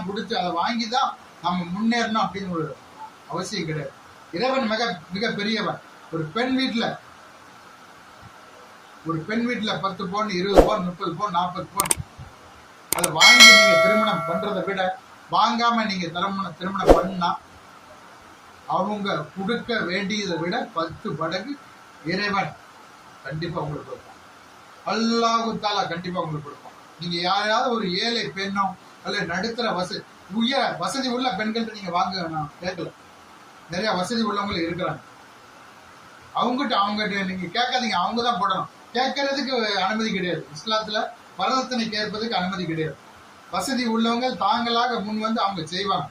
பணம் கொடுத்து அதை வாங்கி தான் நம்ம முன்னேறணும் அப்படின்னு ஒரு அவசியம் கிடையாது. இறைவன் மிக மிக பெரியவன். ஒரு பெண் வீட்டுல 10 பவுன் 20 பவுன் 30 பவுன் 40 பவுன் அதை வாங்கி நீங்க திருமணம் பண்றதை விட வாங்காம நீங்க திருமணம் பண்ணா அவங்க கொடுக்க வேண்டியதை விட 10 மடங்கு இறைவன் கண்டிப்பா உங்களுக்கு கொடுப்பான். அல்லாஹு தஆலா கண்டிப்பா உங்களுக்கு கொடுப்பான். நீங்க யாராவது ஒரு ஏழை பெண்ணோ அல்ல நடுத்தர வசதி உள்ள பெண்கள்கிட்ட நீங்க வாங்க நான் கேட்கல. நிறைய வசதி உள்ளவங்களும் இருக்கிறாங்க. அவங்ககிட்ட நீங்க கேட்காதீங்க, அவங்க தான் போடணும். கேட்கறதுக்கு அனுமதி கிடையாது. இஸ்லாத்துல வரதட்சணை கேட்பதுக்கு அனுமதி கிடையாது. வசதி உள்ளவங்க தாங்களாக முன் வந்து அவங்க செய்வாங்க,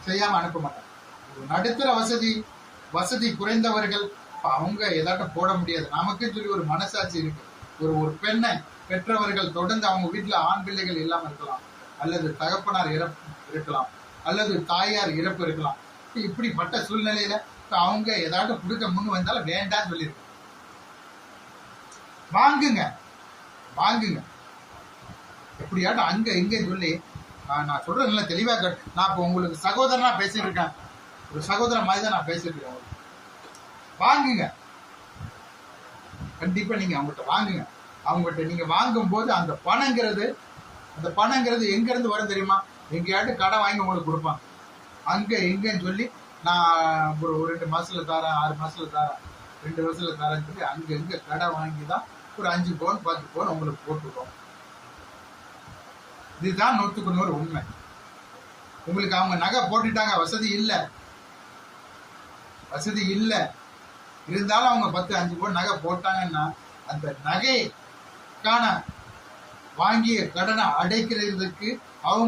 செய்யாம அனுப்ப மாட்டாங்க. நடுத்தர வசதி குறைந்தவர்கள் அவங்க எதாட்டும் போட முடியாது. நமக்கு சொல்லி ஒரு மனசாட்சி இருக்கு. ஒரு பெண்ணை பெற்றவர்கள் தொடர்ந்து அவங்க வீட்டுல ஆண் பிள்ளைகள் இல்லாம இருக்கலாம், அல்லது தகப்பனார் இறப்பு இருக்கலாம், அல்லது தாயார் இறப்பு இருக்கலாம். இப்படிப்பட்ட சூழ்நிலையில அவங்க ஏதாட்டும் கொடுக்க முன் வந்தாலும் வேண்டான்னு சொல்லியிருக்கு. வாங்குங்க எப்படியாட்டும் அங்க இங்க சொல்லி நான் சொல்றது நல்லா தெளிவா நான் இப்ப உங்களுக்கு சகோதரனா பேசிட்டு இருக்கேன். ஒரு சகோதரன் மாதிரி தான் நான் பேசிட்டு இருக்கேன். வாங்குங்க, கண்டிப்பா நீங்க அவங்ககிட்ட வாங்குங்க. அவங்ககிட்ட நீங்க வாங்கும் போது அந்த பணங்கிறது எங்க இருந்து வரும் தெரியுமா? எங்கேயாட்டும் கடன் வாங்கி உங்களுக்கு கொடுப்பாங்க. அங்க எங்கன்னு சொல்லி நான் ஒரு 2 மாசத்துல தரேன், 6 மாசத்துல தரேன், 2 வருஷத்துல தரேன்னு சொல்லி அங்க எங்க கடன் வாங்கி தான் ஒரு 5 பவுன் 10 பவுன் உங்களுக்கு போட்டுருக்கோம். இதுதான் 100க்கு 100 உண்மை. உங்களுக்கு அவங்க நகை போட்டுட்டாங்க, வசதி இல்லை இருந்தாலும் அவங்க 10-5 பவுன் நகை போட்டாங்கன்னா அந்த நகைக்கான வாங்கிய கடனை அடைக்கிறதுக்கு அவங்க